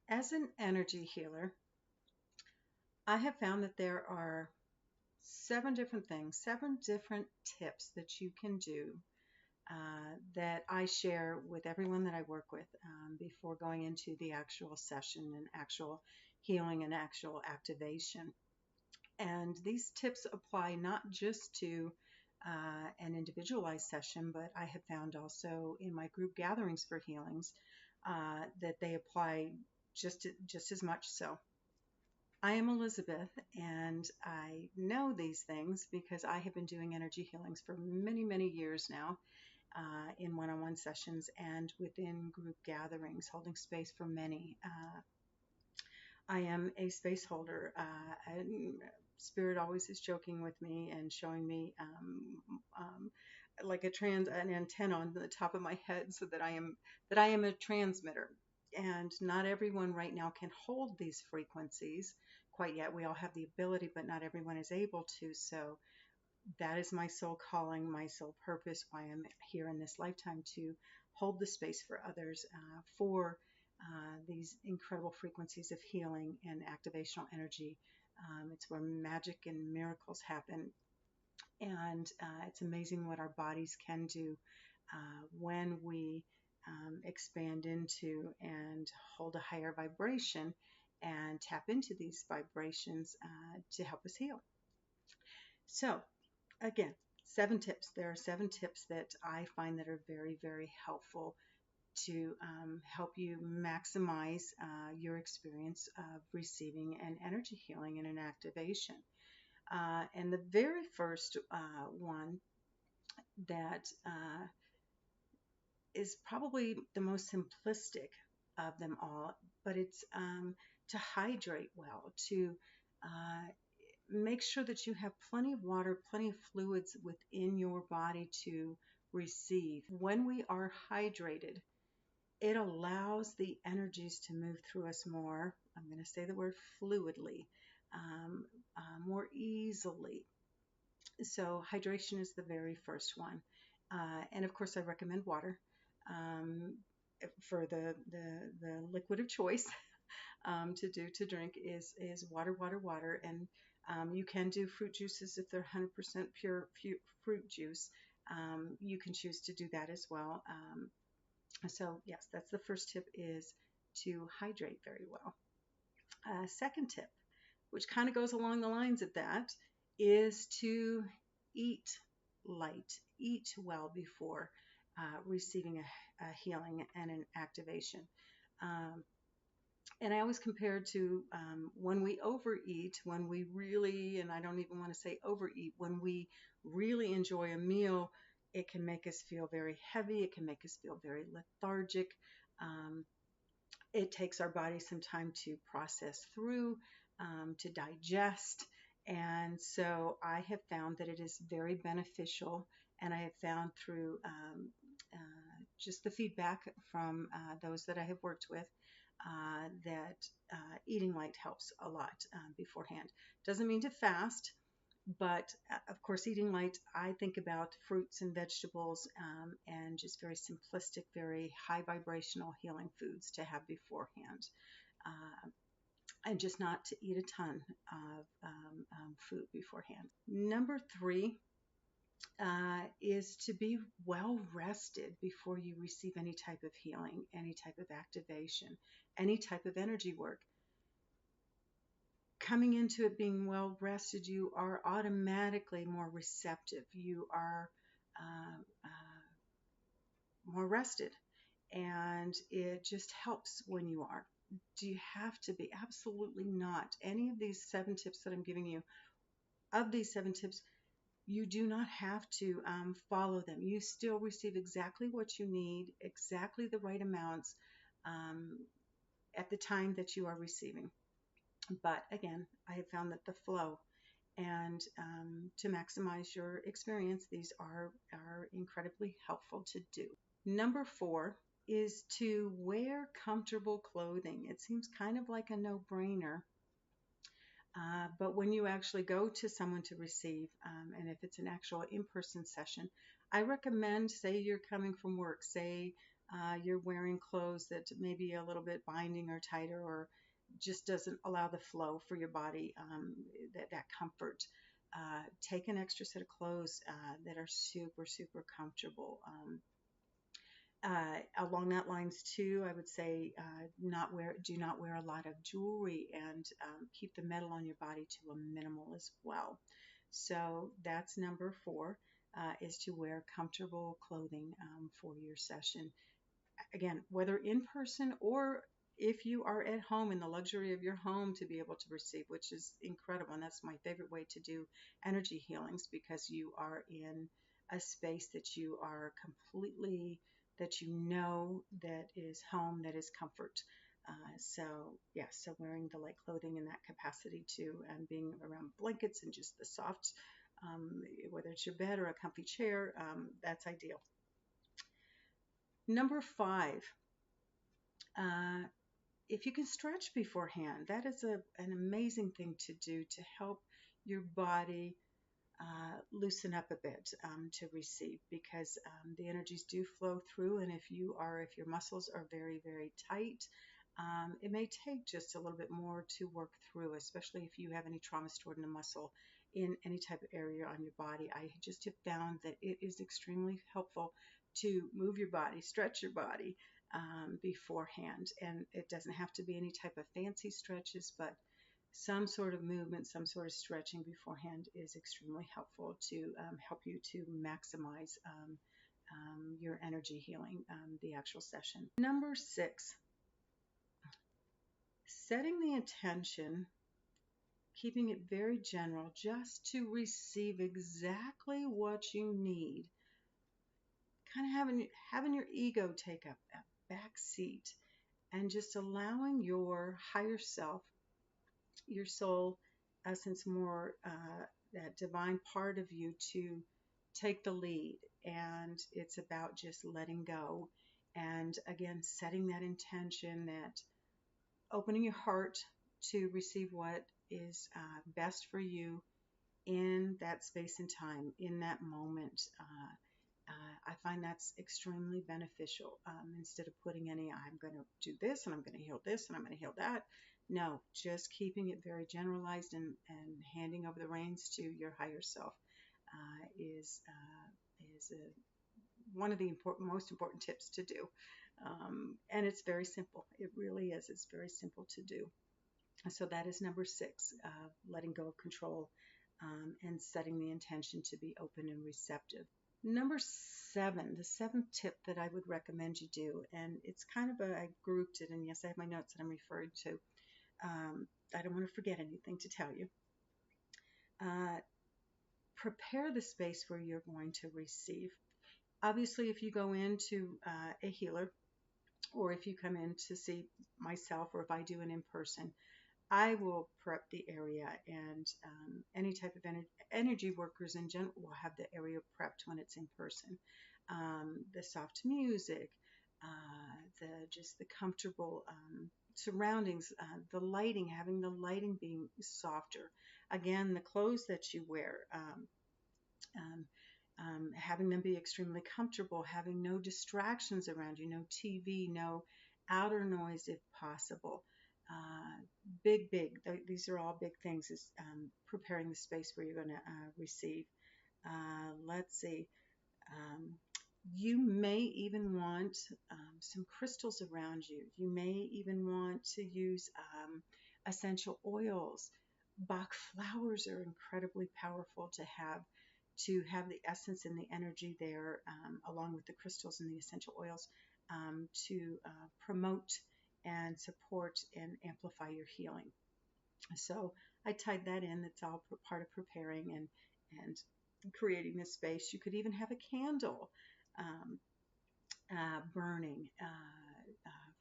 As an energy healer, I have found that there are 7 different tips that you can do that I share with everyone that I work with before going into the actual session and actual healing and actual activation. And these tips apply not just to an individualized session, but I have found also in my group gatherings for healings that they apply just as much so. I am Elizabeth, and I know these things because I have been doing energy healings for many, many years now in one on one sessions and within group gatherings, holding space for many. I am a space holder. And Spirit always is joking with me and showing me like an antenna on the top of my head, so that I am a transmitter. And not everyone right now can hold these frequencies quite yet. We all have the ability, but not everyone is able to. So that is my soul calling, my soul purpose, why I'm here in this lifetime, to hold the space for others, for these incredible frequencies of healing and activational energy. It's where magic and miracles happen. And it's amazing what our bodies can do when we expand into and hold a higher vibration and tap into these vibrations to help us heal. So, again, 7 tips. There are 7 tips that I find that are very, very helpful to help you maximize your experience of receiving an energy healing and an activation. And the very first one that is probably the most simplistic of them all, but it's to hydrate well, to uh, make sure that you have plenty of water, plenty of fluids within your body to receive. When we are hydrated, it allows the energies to move through us more. I'm going to say the word fluidly, more easily. So, hydration is the very first one. And of course, I recommend water for the liquid of choice. To drink is water, water, water. And you can do fruit juices if they're 100% pure fruit juice. You can choose to do that as well. So yes, that's the first tip, is to hydrate very well. Second tip, which kind of goes along the lines of that, is to eat light, eat well before receiving a healing and an activation. Um, and I always compare to when we overeat, when we really, and I don't even want to say overeat, when we really enjoy a meal, it can make us feel very heavy. It can make us feel very lethargic. Um, it takes our body some time to process through, to digest. And so I have found that it is very beneficial. And I have found through just the feedback from those that I have worked with that eating light helps a lot beforehand. Doesn't mean to fast, but of course, eating light, I think about fruits and vegetables and just very simplistic, very high vibrational healing foods to have beforehand. And just not to eat a ton of food beforehand. Number 3 is to be well rested before you receive any type of healing, any type of activation, any type of energy work. Coming into it being well rested, you are automatically more receptive. You are uh, more rested, and it just helps when you are. Do you have to be? Absolutely not. Any of these 7 tips that I'm giving you, of these 7 tips, you do not have to follow them. You still receive exactly what you need, exactly the right amounts um, at the time that you are receiving. But again, I have found that the flow and to maximize your experience, these are incredibly helpful to do. Number 4 is to wear comfortable clothing. It seems kind of like a no-brainer, but when you actually go to someone to receive, and if it's an actual in-person session, I recommend, say you're coming from work, say You're wearing clothes that may be a little bit binding or tighter, or just doesn't allow the flow for your body, that comfort. Take an extra set of clothes that are super, super comfortable. Along that lines too, I would say do not wear a lot of jewelry, and keep the metal on your body to a minimal as well. So that's number 4, is to wear comfortable clothing for your session. Again, whether in person or if you are at home in the luxury of your home to be able to receive, which is incredible. And that's my favorite way to do energy healings, because you are in a space that you are completely, that you know that is home, that is comfort. So yeah, so wearing the light clothing in that capacity too, and being around blankets and just the soft, whether it's your bed or a comfy chair, that's ideal. Number 5, uh, if you can stretch beforehand, that is an amazing thing to do to help your body loosen up a bit, to receive, because the energies do flow through. And if your muscles are very, very tight, it may take just a little bit more to work through, especially if you have any trauma stored in the muscle in any type of area on your body. I just have found that it is extremely helpful to move your body, stretch your body beforehand. And it doesn't have to be any type of fancy stretches, but some sort of movement, some sort of stretching beforehand is extremely helpful to help you to maximize your energy healing, the actual session. Number 6, setting the intention, keeping it very general, just to receive exactly what you need. Kind of having your ego take a back seat, and just allowing your higher self, your soul essence, more that divine part of you, to take the lead. And it's about just letting go, and again setting that intention, that opening your heart to receive what is best for you in that space and time, in that moment. I find that's extremely beneficial. Instead of putting any, I'm going to do this and I'm going to heal this and I'm going to heal that. No, just keeping it very generalized, and handing over the reins to your higher self is one of the most important tips to do. And it's very simple. It really is. It's very simple to do. So that is number 6, letting go of control, and setting the intention to be open and receptive. Number 7, the 7th tip that I would recommend you do, and it's kind of I grouped it, and yes, I have my notes that I'm referring to. I don't want to forget anything to tell you. Prepare the space where you're going to receive. Obviously, if you go into a healer, or if you come in to see myself, or if I do an in-person, I will prep the area, and any type of energy workers in general will have the area prepped when it's in person. The soft music, just the comfortable surroundings, the lighting, having the lighting being softer. Again, the clothes that you wear, um, having them be extremely comfortable, having no distractions around you, no TV, no outer noise if possible. These are all big things, is preparing the space where you're going to receive. Let's see. Um, you may even want some crystals around you. You may even want to use essential oils. Bach flowers are incredibly powerful to have the essence and the energy there, along with the crystals and the essential oils, to promote and support and amplify your healing. So I tied that in. That's all part of preparing and creating this space. You could even have a candle um, burning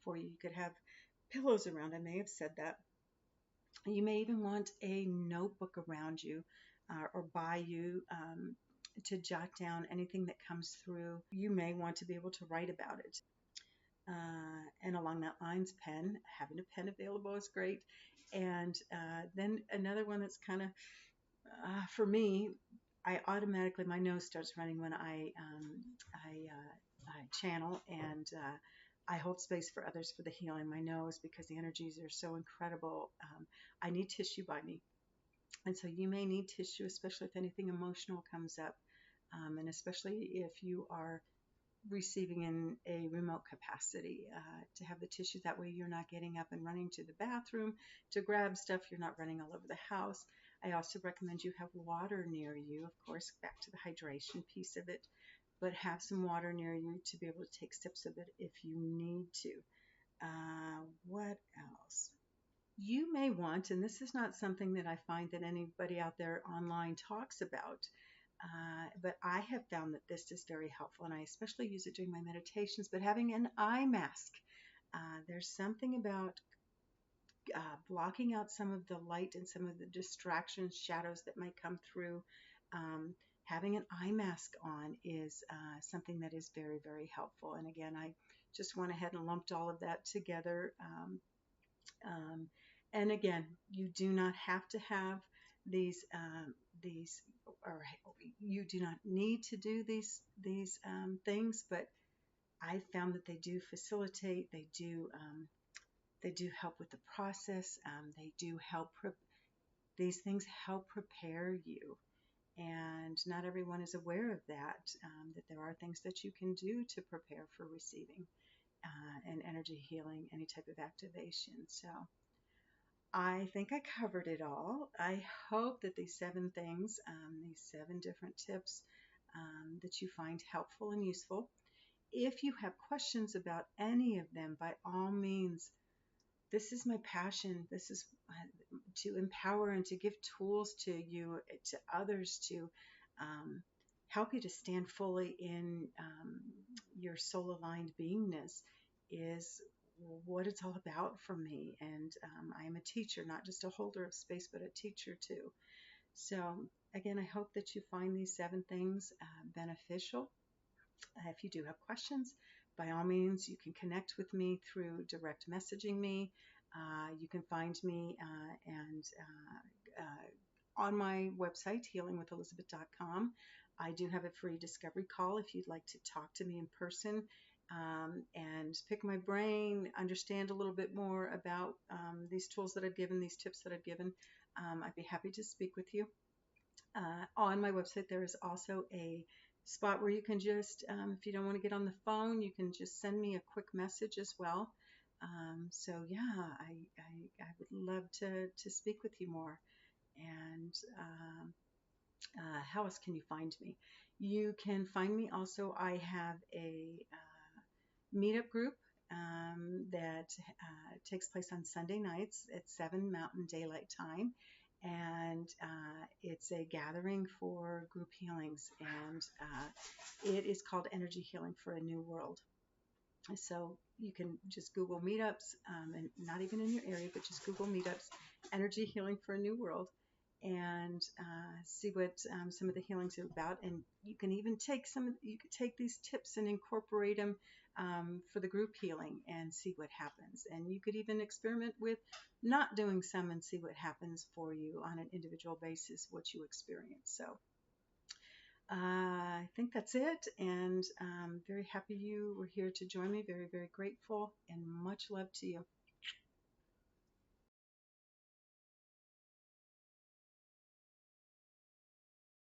for you. You could have pillows around. I may have said that. You may even want a notebook around you, or by you, to jot down anything that comes through. You may want to be able to write about it. And along that lines, having a pen available is great. And then another one that's kind of, for me, my nose starts running when I channel, and I hold space for others for the healing. My nose, because the energies are so incredible. I need tissue by me, and so you may need tissue, especially if anything emotional comes up, and especially if you are receiving in a remote capacity, to have the tissue. That way you're not getting up and running to the bathroom to grab stuff. You're not running all over the house. I also recommend you have water near you, of course, back to the hydration piece of it, but have some water near you to be able to take sips of it if you need to. What else? You may want, and this is not something that I find that anybody out there online talks about, but I have found that this is very helpful, and I especially use it during my meditations. But having an eye mask, there's something about blocking out some of the light and some of the distractions, shadows that might come through. Having an eye mask on is something that is very, very helpful. And again, I just went ahead and lumped all of that together. Um, and again, you do not have to have these, or you do not need to do these things, but I found that they do facilitate. They do help with the process. They do help. These things help prepare you, and not everyone is aware of that. That there are things that you can do to prepare for receiving an energy healing, any type of activation. So I think I covered it all. I hope that these 7 things, these 7 different tips, that you find helpful and useful. If you have questions about any of them, by all means, this is my passion. This is to empower and to give tools to you, to others, to help you to stand fully in your soul aligned beingness, is what it's all about for me. And I am a teacher, not just a holder of space, but a teacher too. So, again, I hope that you find these 7 things beneficial. If you do have questions, by all means, you can connect with me through direct messaging me. You can find me and on my website, healingwithelizabeth.com. I do have a free discovery call if you'd like to talk to me in person, and pick my brain, understand a little bit more about these tools that I've given, these tips that I've given. I'd be happy to speak with you. On my website, there is also a spot where you can just, if you don't want to get on the phone, you can just send me a quick message as well. So yeah, I would love to speak with you more. And how else can you find me? You can find me also. I have a meetup group that takes place on Sunday nights at 7 Mountain Daylight Time. And it's a gathering for group healings. And it is called Energy Healing for a New World. So you can just Google meetups, and not even in your area, but just Google meetups, Energy Healing for a New World, and see what some of the healings are about. And you can even take you could take these tips and incorporate them for the group healing and see what happens. And you could even experiment with not doing some and see what happens for you on an individual basis, what you experience. So I think that's it, and very happy you were here to join me. Very, very grateful, and much love to you.